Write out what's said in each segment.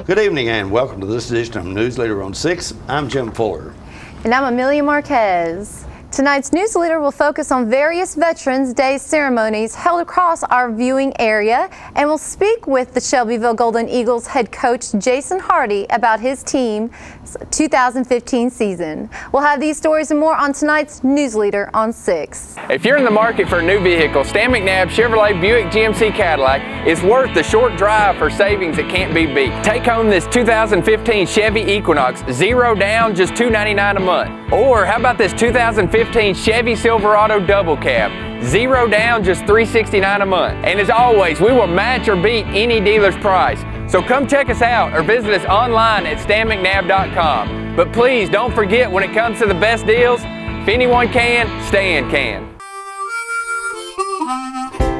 Good evening and welcome to this edition of Newsleader on 6. I'm Jim Fuller. And I'm Amelia Marquez. Tonight's Newsleader will focus on various Veterans Day ceremonies held across our viewing area, and we'll speak with the Shelbyville Golden Eagles head coach Jason Hardy about his team's 2015 season. We'll have these stories and more on tonight's Newsleader on 6. If you're in the market for a new vehicle, Stan McNabb Chevrolet Buick GMC Cadillac is worth the short drive for savings that can't be beat. Take home this 2015 Chevy Equinox, 0 down, just $299 a month. Or how about this 2015 Chevy Silverado Double Cab, 0 down, just $369 a month. And as always, we will match or beat any dealer's price. So come check us out or visit us online at stanmcnabb.com. But please don't forget, when it comes to the best deals, if anyone can, Stan can.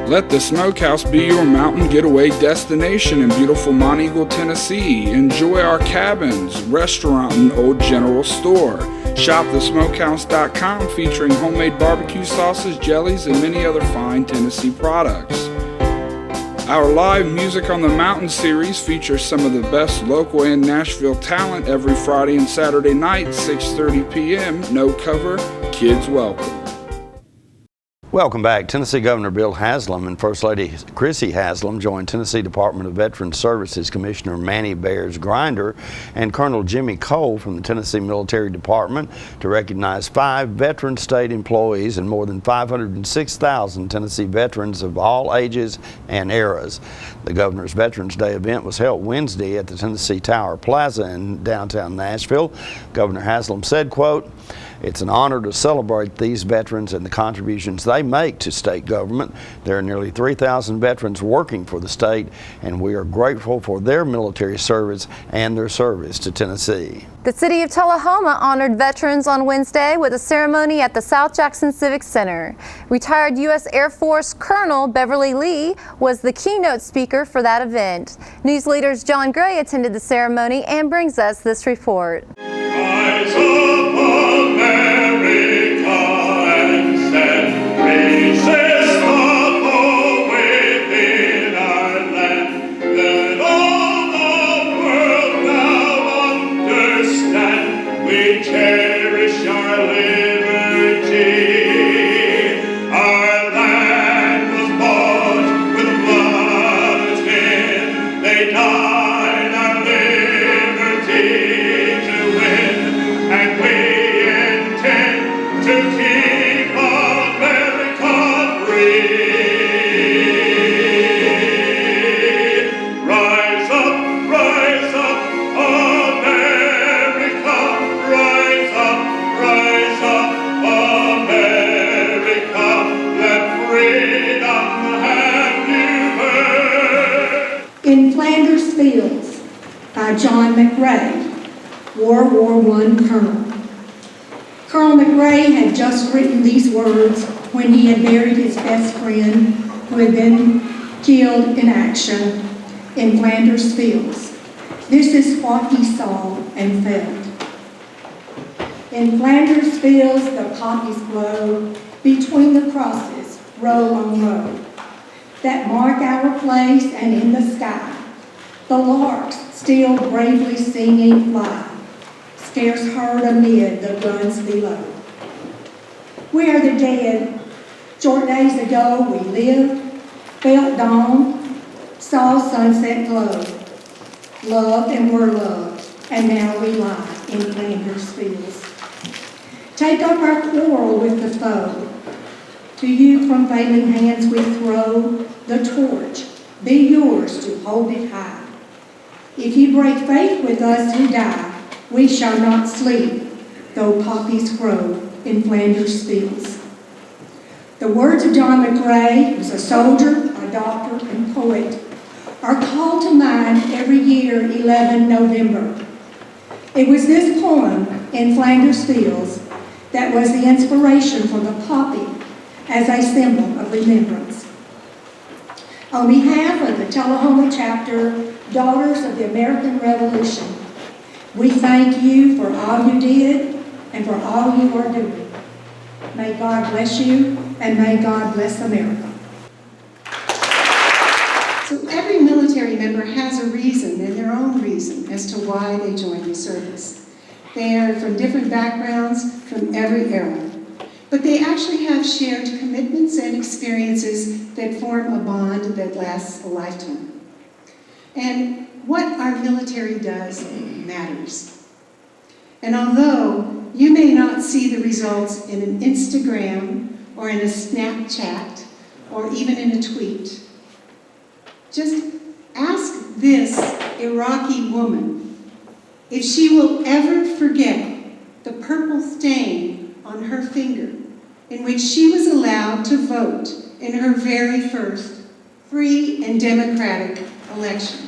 Let the Smokehouse be your mountain getaway destination in beautiful Monteagle, Tennessee. Enjoy our cabins, restaurant, and old general store. Shop thesmokehouse.com, featuring homemade barbecue sauces, jellies, and many other fine Tennessee products. Our live Music on the Mountain series features some of the best local and Nashville talent every Friday and Saturday night, 6:30 p.m. No cover, kids welcome. Welcome back. Tennessee Governor Bill Haslam and First Lady Chrissy Haslam joined Tennessee Department of Veterans Services Commissioner Manny Bears Grinder and Colonel Jimmy Cole from the Tennessee Military Department to recognize 5 veteran state employees and more than 506,000 Tennessee veterans of all ages and eras. The Governor's Veterans Day event was held Wednesday at the Tennessee Tower Plaza in downtown Nashville. Governor Haslam said, quote, "It's an honor to celebrate these veterans and the contributions they make to state government. There are nearly 3,000 veterans working for the state, and we are grateful for their military service and their service to Tennessee." The City of Tullahoma honored veterans on Wednesday with a ceremony at the South Jackson Civic Center. Retired U.S. Air Force Colonel Beverly Lee was the keynote speaker for that event. Newsleader's John Gray attended the ceremony and brings us this report. Rise up, America, and stand, resist the foe within our land. Let all the world now understand, we cherish our liberty. Our land was bought with the blood of men. They died our liberty to win. And we intend to keep America free. Rise up, America. Rise up, America. Let freedom have you heard. In Flanders Fields by John McRae, World War I Colonel. Colonel McRae had just written these words when he had buried his best friend who had been killed in action in Flanders Fields. This is what he saw and felt. In Flanders Fields the poppies blow, between the crosses, row on row, that mark our place, and in the sky the larks still bravely singing fly, scarce heard amid the guns below. We are the dead. Short days ago we lived, felt dawn, saw sunset glow, loved and were loved, and now we lie in Flanders Fields. Take up our quarrel with the foe. To you from failing hands we throw the torch. Be yours to hold it high. If you break faith with us who die, we shall not sleep, though poppies grow in Flanders Fields. The words of John McRae, who was a soldier, a doctor, and poet, are called to mind every year, 11 November. It was this poem in Flanders Fields that was the inspiration for the poppy as a symbol of remembrance. On behalf of the Tullahoma chapter, Daughters of the American Revolution, we thank you for all you did and for all you are doing. May God bless you, and may God bless America. So every military member has a reason, and their own reason, why they joined the service. They are from different backgrounds, from every era. But they actually have shared commitments and experiences that form a bond that lasts a lifetime. And what our military does matters. And although you may not see the results in an Instagram or in a Snapchat or even in a tweet, just ask this Iraqi woman if she will ever forget the purple stain on her finger in which she was allowed to vote in her very first free and democratic election.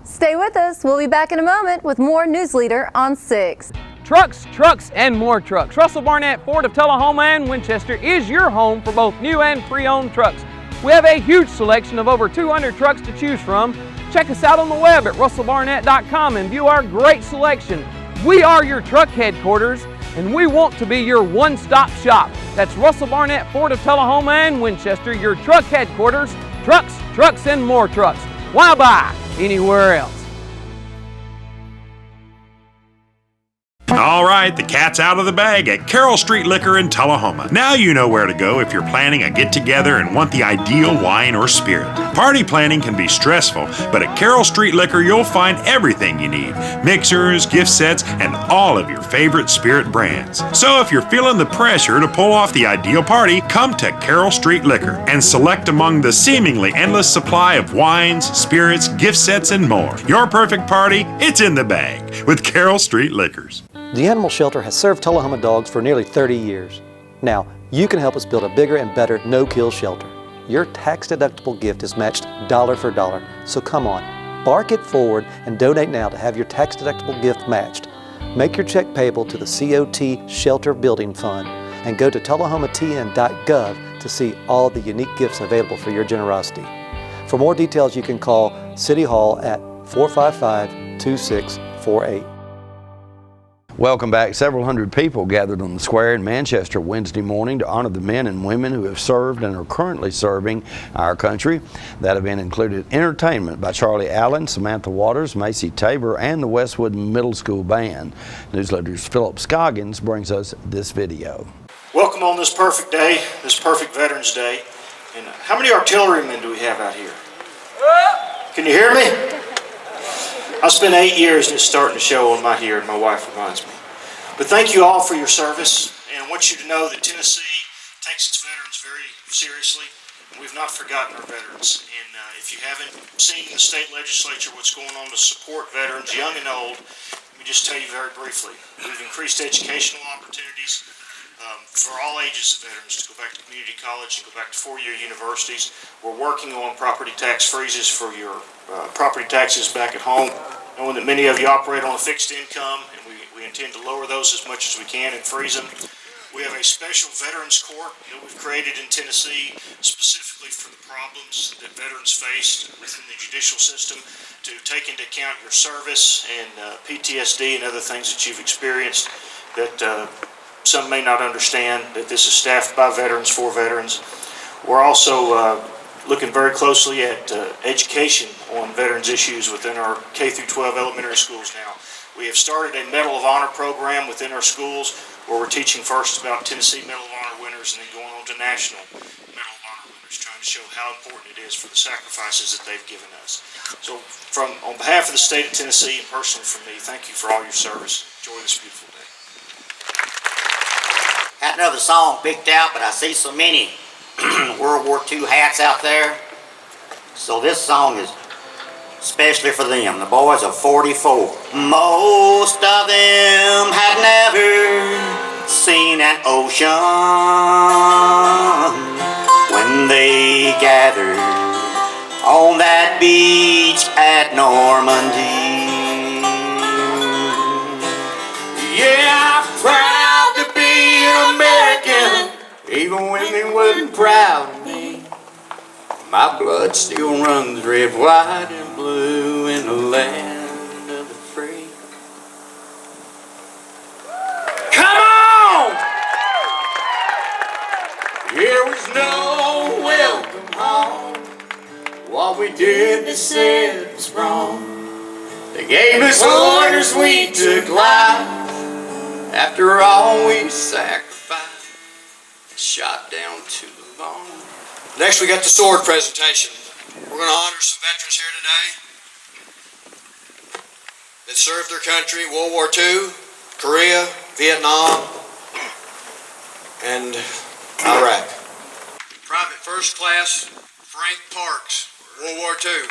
Stay with us. We'll be back in a moment with more Newsleader on 6. Trucks, trucks, and more trucks. Russell Barnett Ford of Tullahoma and Winchester is your home for both new and pre-owned trucks. We have a huge selection of over 200 trucks to choose from. Check us out on the web at russellbarnett.com and view our great selection. We are your truck headquarters, and we want to be your one-stop shop. That's Russell Barnett Ford of Tullahoma and Winchester, your truck headquarters. Trucks, trucks, and more trucks. Why buy anywhere else? All right, the cat's out of the bag at Carroll Street Liquor in Tullahoma. Now you know where to go if you're planning a get-together and want the ideal wine or spirit. Party planning can be stressful, but at Carroll Street Liquor you'll find everything you need. Mixers, gift sets, and all of your favorite spirit brands. So if you're feeling the pressure to pull off the ideal party, come to Carroll Street Liquor and select among the seemingly endless supply of wines, spirits, gift sets, and more. Your perfect party, it's in the bag with Carroll Street Liquors. The Animal Shelter has served Tullahoma dogs for nearly 30 years. Now, you can help us build a bigger and better no-kill shelter. Your tax-deductible gift is matched dollar for dollar, so come on, bark it forward and donate now to have your tax-deductible gift matched. Make your check payable to the COT Shelter Building Fund and go to tullahomatn.gov to see all the unique gifts available for your generosity. For more details, you can call City Hall at 455-2648. Welcome back. Several hundred people gathered on the square in Manchester Wednesday morning to honor the men and women who have served and are currently serving our country. That event included entertainment by Charlie Allen, Samantha Waters, Macy Tabor, and the Westwood Middle School Band. Newsletter's Philip Scoggins brings us this video. Welcome on this perfect day, this perfect Veterans Day. And how many artillerymen do we have out here? Can you hear me? I spent 8 years and it's starting to show on my hearing, my wife reminds me. But thank you all for your service, and I want you to know that Tennessee takes its veterans very seriously. We've not forgotten our veterans, and if you haven't seen in the state legislature what's going on to support veterans, young and old, let me just tell you very briefly. We've increased educational opportunities for all ages of veterans to go back to community college and go back to four-year universities. We're working on property tax freezes for your property taxes back at home, knowing that many of you operate on a fixed income, and we intend to lower those as much as we can and freeze them. We have a special Veterans Court that we've created in Tennessee specifically for the problems that veterans face within the judicial system, to take into account your service and PTSD and other things that you've experienced that some may not understand, that this is staffed by veterans for veterans. We're also looking very closely at education on veterans issues within our K through 12 elementary schools now. We have started a Medal of Honor program within our schools where we're teaching first about Tennessee Medal of Honor winners and then going on to national Medal of Honor winners, trying to show how important it is for the sacrifices that they've given us. So on behalf of the state of Tennessee and personally from me, thank you for all your service. Enjoy this beautiful day. Had another song picked out, but I see so many World War II hats out there. So this song is especially for them, the boys of 44. Most of them had never seen an ocean when they gathered on that beach at Normandy. Yeah, I'm proud to be an American, even when they wasn't proud of me. My blood still runs red, white, and blue in the land of the free. Come on! There was no welcome home. What we did, they said was wrong. They gave us orders, we took lives. After all we sacrificed, shot down to the bone. Next we got the sword presentation. We're going to honor some veterans here today that served their country in World War II, Korea, Vietnam, and Iraq. Private First Class Frank Parks, World War II.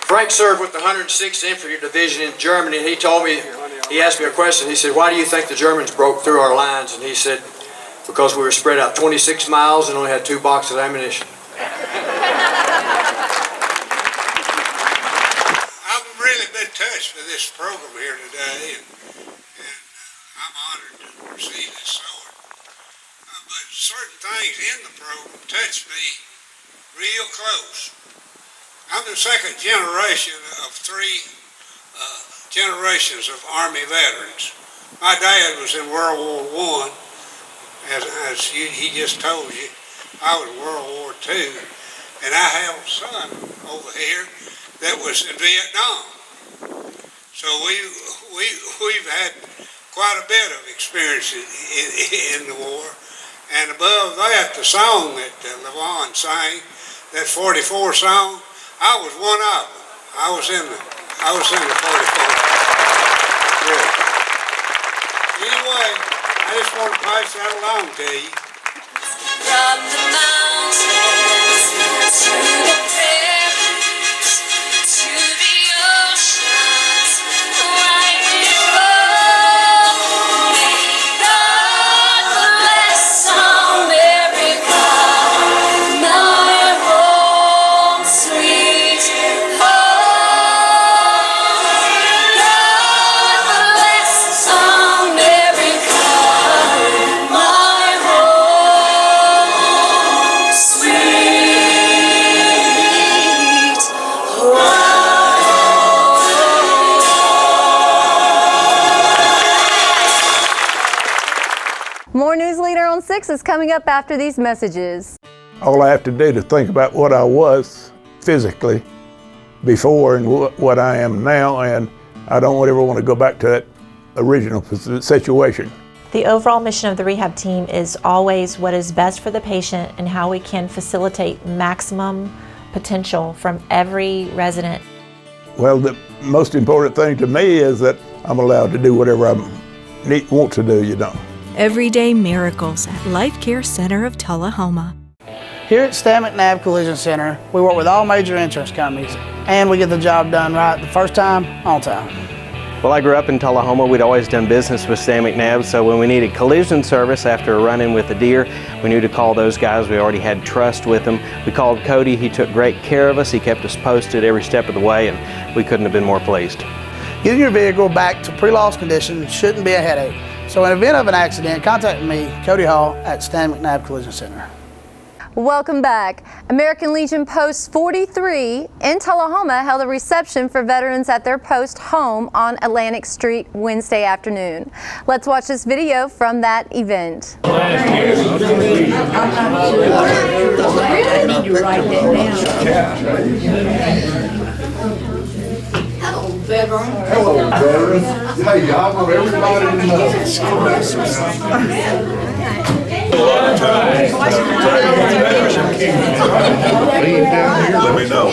Frank served with the 106th Infantry Division in Germany, and he asked me a question. He said, "Why do you think the Germans broke through our lines?" And he said, "Because we were spread out 26 miles and only had 2 boxes of ammunition." I've really been touched with this program here today, and I'm honored to receive this sword. But certain things in the program touched me real close. I'm the second generation of 3 generations of Army veterans. My dad was in World War I, as he just told you. I was in World War II, and I have a son over here that was in Vietnam. So we've had quite a bit of experience in the war. And above that, the song that Levon sang, that 44 song, I was one of them. I was in the 44. Yeah. Anyway, I just want to pass that along to you. From the mountains to the prairies to the oceans, right below. May God bless America, my home sweet home. God bless America, my home sweet home. More Newsleader on 6 is coming up after these messages. All I have to do to think about what I was physically before and what I am now, and I don't ever want to go back to that original situation. The overall mission of the rehab team is always what is best for the patient and how we can facilitate maximum potential from every resident. Well, the most important thing to me is that I'm allowed to do whatever I want to do, you know. Everyday miracles at Life Care Center of Tullahoma. Here at Stan McNabb Collision Center, we work with all major insurance companies, and we get the job done right the first time, on time. Well, I grew up in Tullahoma. We'd always done business with Stan McNabb, so when we needed collision service after a run-in with a deer, we knew to call those guys. We already had trust with them. We called Cody. He took great care of us. He kept us posted every step of the way, and we couldn't have been more pleased. Getting your vehicle back to pre-loss condition shouldn't be a headache. So in the event of an accident, contact me, Cody Hall, at Stan McNabb Collision Center. Welcome back. American Legion Post 43 in Tullahoma held a reception for veterans at their post home on Atlantic Street Wednesday afternoon. Let's watch this video from that event. Hello, veteran. Hello, veteran. Hey, I want everybody to know. Let me know.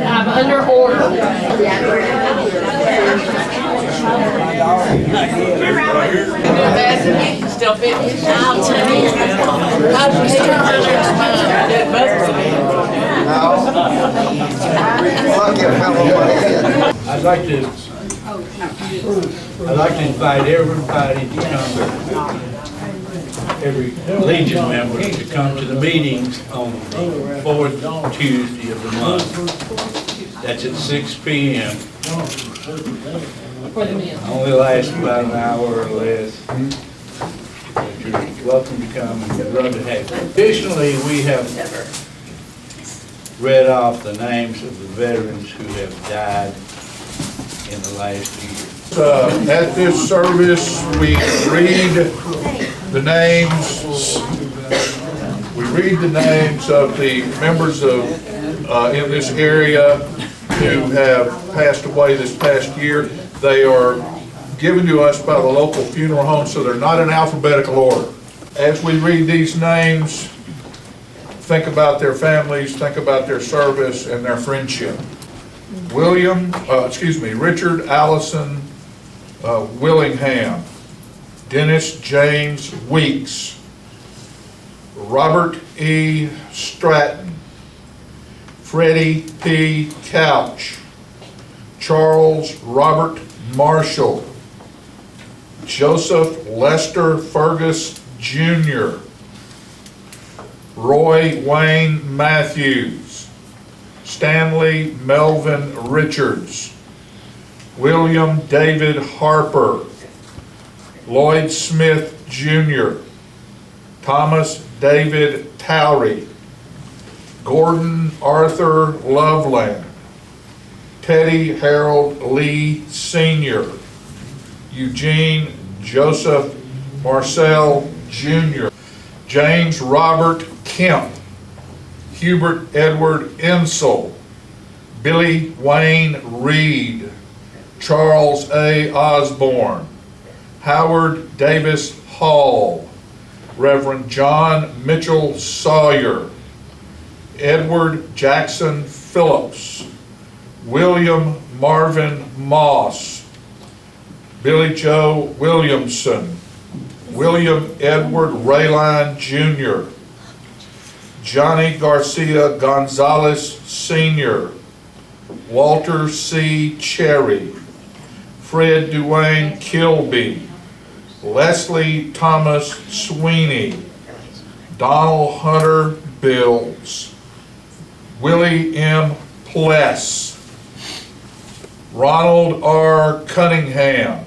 I'm under order. Still fit. I'd like to invite everybody to come, every Legion member to come to the meetings on the fourth Tuesday of the month. That's at 6 p.m. Only lasts about an hour or less. But you're welcome to come and we'd love to have you. Additionally, we have read off the names of the veterans who have died in the last year. At this service, we read the names. We read the names of the members of in this area who have passed away this past year. They are given to us by the local funeral home, so they're not in alphabetical order. As we read these names, think about their families, think about their service and their friendship. Richard Allison Willingham, Dennis James Weeks, Robert E. Stratton, Freddie P. Couch, Charles Robert Marshall, Joseph Lester Fergus Jr., Roy Wayne Matthews, Stanley Melvin Richards, William David Harper, Lloyd Smith Jr., Thomas David Towry, Gordon Arthur Loveland, Teddy Harold Lee Sr., Eugene Joseph Marcel Jr., James Robert Kemp, Hubert Edward Insel, Billy Wayne Reed, Charles A. Osborne, Howard Davis Hall, Reverend John Mitchell Sawyer, Edward Jackson Phillips, William Marvin Moss, Billy Joe Williamson, William Edward Rayline Jr., Johnny Garcia Gonzalez Sr., Walter C. Cherry, Fred Duane Kilby, Leslie Thomas Sweeney, Donald Hunter Bills, Willie M. Pless, Ronald R. Cunningham,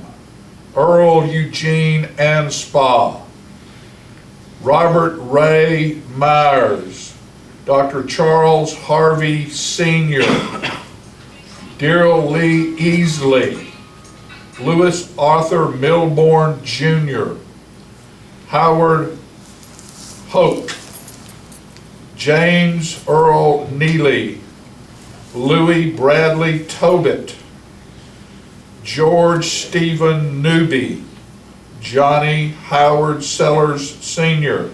Earl Eugene Anspaugh, Robert Ray Myers, Dr. Charles Harvey Sr., Darrell Lee Easley, Louis Arthur Milborn Jr., Howard Hope, James Earl Neely, Louis Bradley Tobit, George Stephen Newby, Johnny Howard Sellers Sr.,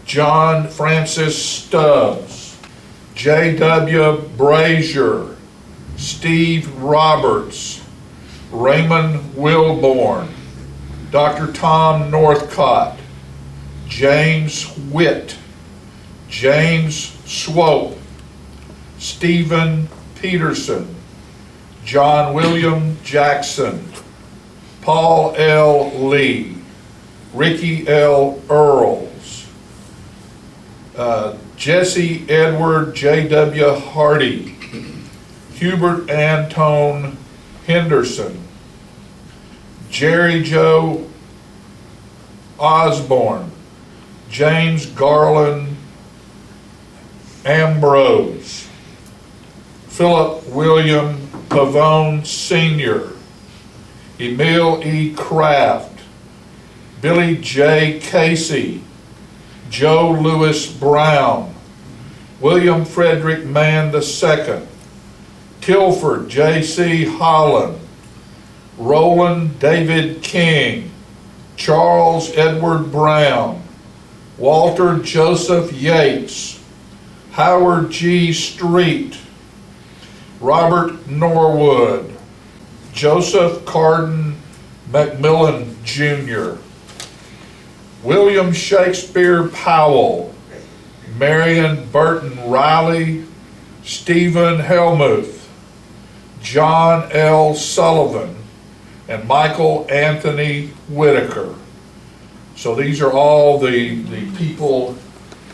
John Francis Stubbs, J.W. Brazier, Steve Roberts, Raymond Wilborn, Dr. Tom Northcott, James Witt, James Swope, Stephen Peterson, John William Jackson, Paul L. Lee, Ricky L. Earls, Jesse Edward J.W. Hardy, Hubert Antone Henderson, Jerry Joe Osborne, James Garland Ambrose, Philip William Pavone Sr., Emil E. Kraft, Billy J. Casey, Joe Louis Brown, William Frederick Mann II, Tilford J.C. Holland, Roland David King, Charles Edward Brown, Walter Joseph Yates, Howard G. Street, Robert Norwood, Joseph Carden McMillan Jr., William Shakespeare Powell, Marion Burton Riley, Stephen Helmuth, John L. Sullivan, and Michael Anthony Whitaker. So these are all the people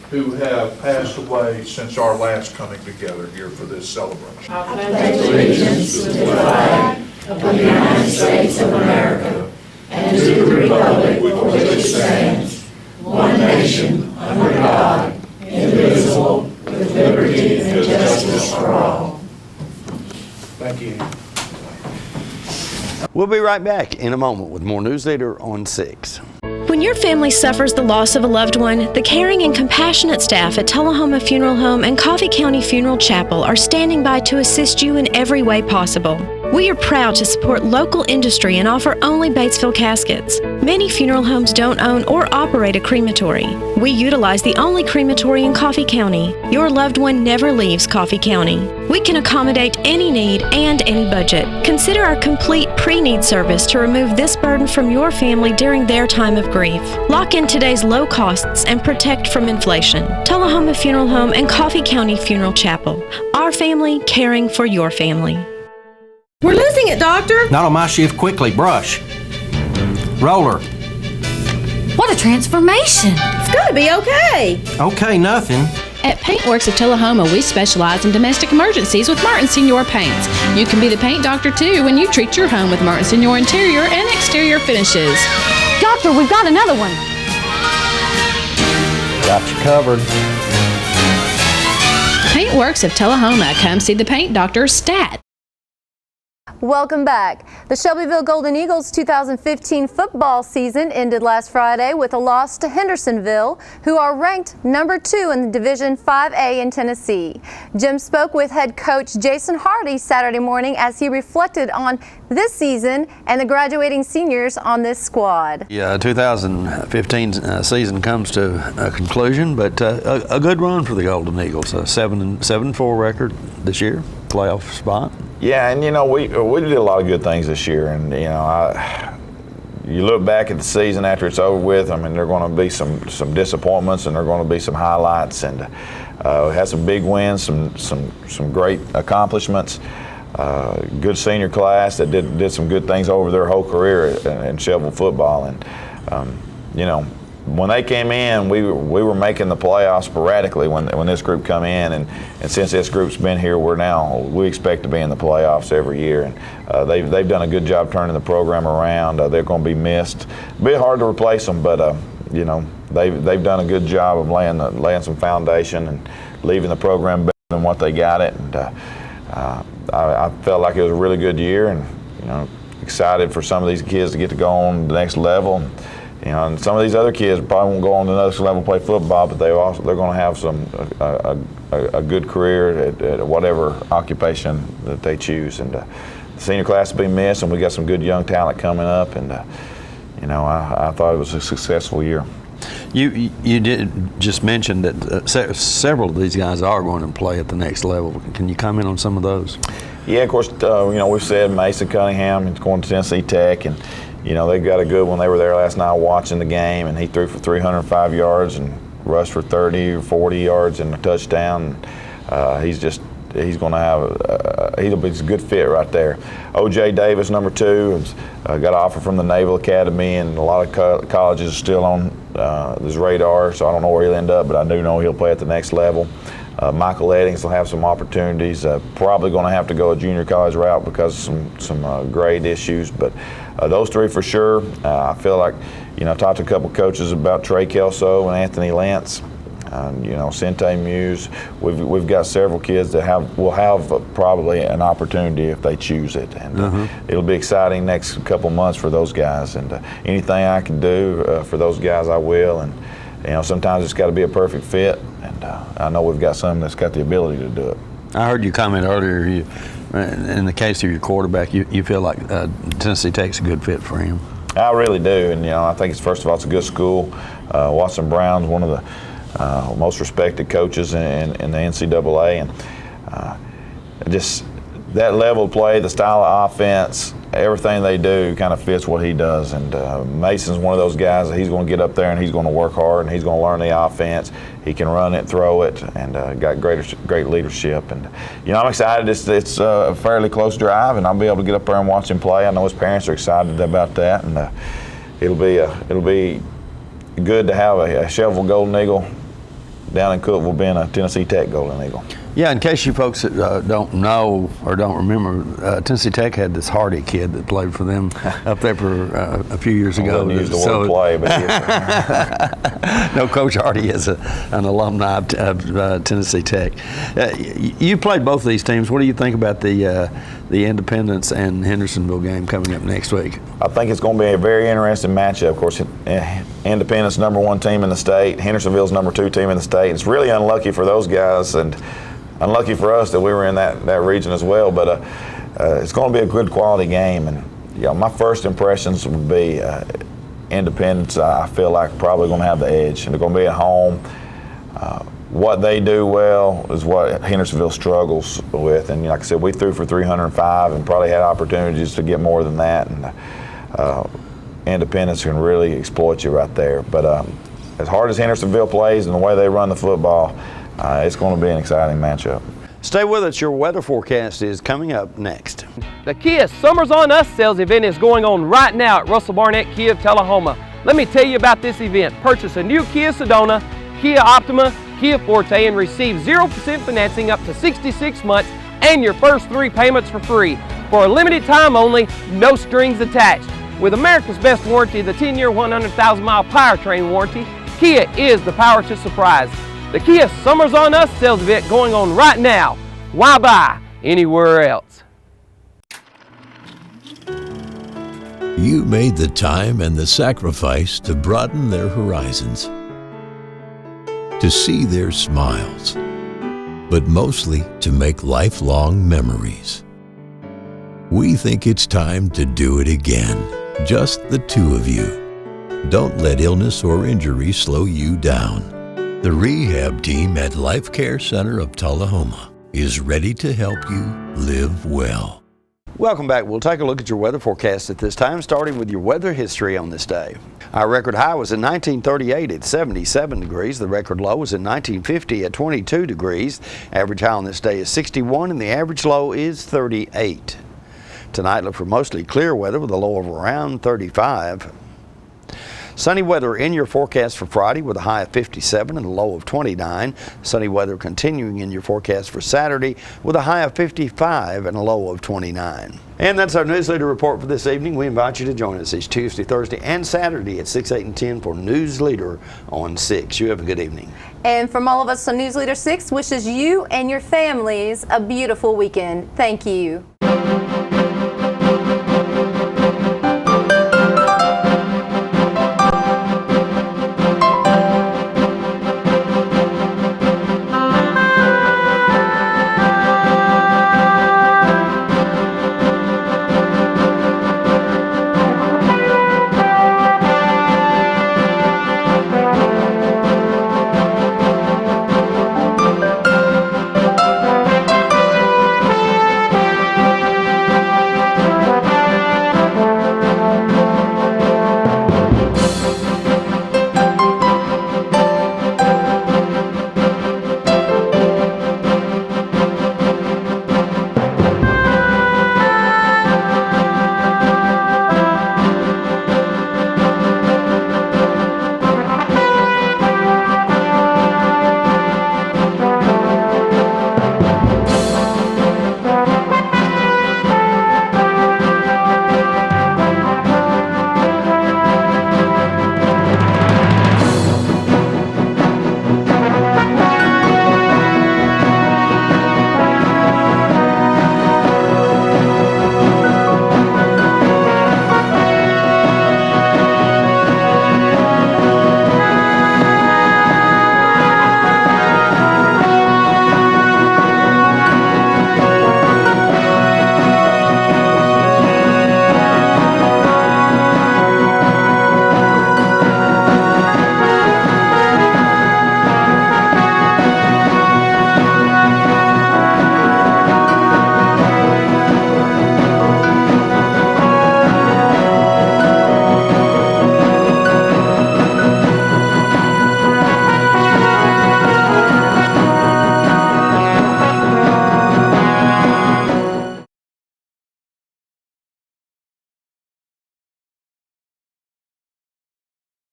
who have passed away since our last coming together here for this celebration. I pledge allegiance to the flag of the United States of America and to the republic for which it stands, one nation, under God, indivisible, with liberty and justice for all. Thank you. We'll be right back in a moment with more Newsleader on 6. When your family suffers the loss of a loved one, the caring and compassionate staff at Tullahoma Funeral Home and Coffee County Funeral Chapel are standing by to assist you in every way possible. We are proud to support local industry and offer only Batesville caskets. Many funeral homes don't own or operate a crematory. We utilize the only crematory in Coffee County. Your loved one never leaves Coffee County. We can accommodate any need and any budget. Consider our complete pre-need service to remove this burden from your family during their time of grief. Lock in today's low costs and protect from inflation. Tullahoma Funeral Home and Coffee County Funeral Chapel. Our family caring for your family. We're losing it, Doctor. Not on my shift. Quickly, brush. Roller. What a transformation. It's going to be okay. Okay, nothing. At Paintworks of Tullahoma, we specialize in domestic emergencies with Martin Senior Paints. You can be the paint doctor too when you treat your home with Martin Senior interior and exterior finishes. Doctor, we've got another one. Got you covered. Paintworks of Tullahoma. Come see the paint doctor, Stat. Welcome back. The Shelbyville Golden Eagles 2015 football season ended last Friday with a loss to Hendersonville, who are ranked number 2 in the Division 5A in Tennessee. Jim spoke with head coach Jason Hardy Saturday morning as he reflected on this season and the graduating seniors on this squad. Yeah, 2015 season comes to a conclusion, but a good run for the Golden Eagles. A 7-4 record this year, playoff spot. Yeah, and you know, we did a lot of good things this year, and you know, you look back at the season after it's over with. I mean, there are going to be some disappointments, and there are going to be some highlights, and we had some big wins, some great accomplishments. Good senior class that did some good things over their whole career in Shelbyville football, and you know, when they came in, we were making the playoffs sporadically when this group come in, and since this group's been here, we expect to be in the playoffs every year, and they've done a good job turning the program around. They're going to be missed. A bit hard to replace them, but you know, they've done a good job of laying some foundation and leaving the program better than what they got it. And I felt like it was a really good year, and you know, excited for some of these kids to get to go on the next level. You know, and some of these other kids probably won't go on to the next level and play football, but they're going to have a good career at whatever occupation that they choose. And the senior class will be missed, and we got some good young talent coming up. And you know, I thought it was a successful year. You did just mention that several of these guys are going to play at the next level. Can you comment on some of those? Yeah, of course. You know, we've said Mason Cunningham is going to Tennessee Tech, and you know, they got a good one. They were there last night watching the game, and he threw for 305 yards and rushed for 30 or 40 yards and a touchdown. He's going to have he'll be a good fit right there. O.J. Davis, number 2, got an offer from the Naval Academy, and a lot of colleges are still on his radar, so I don't know where he'll end up, but I do know he'll play at the next level. Michael Eddings will have some opportunities. Probably going to have to go a junior college route because of some grade issues, but those 3 for sure. I feel like, you know, I've talked to a couple coaches about Trey Kelso and Anthony Lentz. You know, Sente Muse. We've got several kids that will have probably an opportunity if they choose it, and it'll be exciting next couple months for those guys. And anything I can do for those guys, I will. And you know, sometimes it's got to be a perfect fit, and I know we've got some that's got the ability to do it. I heard you comment earlier. In the case of your quarterback, you feel like Tennessee Tech's a good fit for him. I really do, and you know, I think it's first of all it's a good school. Watson Brown's one of the most respected coaches in the NCAA, and just that level of play, the style of offense, everything they do kind of fits what he does. And Mason's one of those guys that he's going to get up there and he's going to work hard and he's going to learn the offense. He can run it, throw it, and got great leadership. And I'm excited. It's a fairly close drive, and I'll be able to get up there and watch him play. I know his parents are excited about that, and it'll be good to have a Shelbyville Golden Eagle down in Cookeville being a Tennessee Tech Golden Eagle. Yeah, in case you folks that don't know or don't remember, Tennessee Tech had this Hardy kid that played for them up there for a few years ago. Use the word play, but no, Coach Hardy is an alumni of Tennessee Tech. You played both of these teams. What do you think about the Independence and Hendersonville game coming up next week? I think it's going to be a very interesting matchup. Of course, Independence #1 team in the state, Hendersonville's #2 team in the state. It's really unlucky for those guys and unlucky for us that we were in that region as well. But it's going to be a good quality game. And my first impressions would be Independence. I feel like probably going to have the edge, and they're going to be at home. What they do well is what Hendersonville struggles with. And like I said, we threw for 305 and probably had opportunities to get more than that. And Independence can really exploit you right there. But as hard as Hendersonville plays and the way they run the football, it's going to be an exciting matchup. Stay with us. Your weather forecast is coming up next. The Kia Summers on Us sales event is going on right now at Russell Barnett Kia of Tullahoma. Let me tell you about this event. Purchase a new Kia Sedona, Kia Optima, Kia Forte, and receive 0% financing up to 66 months and your first 3 payments for free. For a limited time only, no strings attached. With America's best warranty, the 10-year, 100,000-mile powertrain warranty, Kia is the power to surprise. The Kia Summers on Us sales event going on right now. Why buy anywhere else? You made the time and the sacrifice to broaden their horizons, to see their smiles, but mostly to make lifelong memories. We think it's time to do it again, just the 2 of you. Don't let illness or injury slow you down. The rehab team at Life Care Center of Tullahoma is ready to help you live well. Welcome back. We'll take a look at your weather forecast at this time, starting with your weather history on this day. Our record high was in 1938 at 77 degrees. The record low was in 1950 at 22 degrees. Average high on this day is 61 and the average low is 38. Tonight, look for mostly clear weather with a low of around 35. Sunny weather in your forecast for Friday with a high of 57 and a low of 29. Sunny weather continuing in your forecast for Saturday with a high of 55 and a low of 29. And that's our Newsleader report for this evening. We invite you to join us each Tuesday, Thursday, and Saturday at 6, 8, and 10 for Newsleader on 6. You have a good evening. And from all of us on Newsleader 6 wishes you and your families a beautiful weekend. Thank you.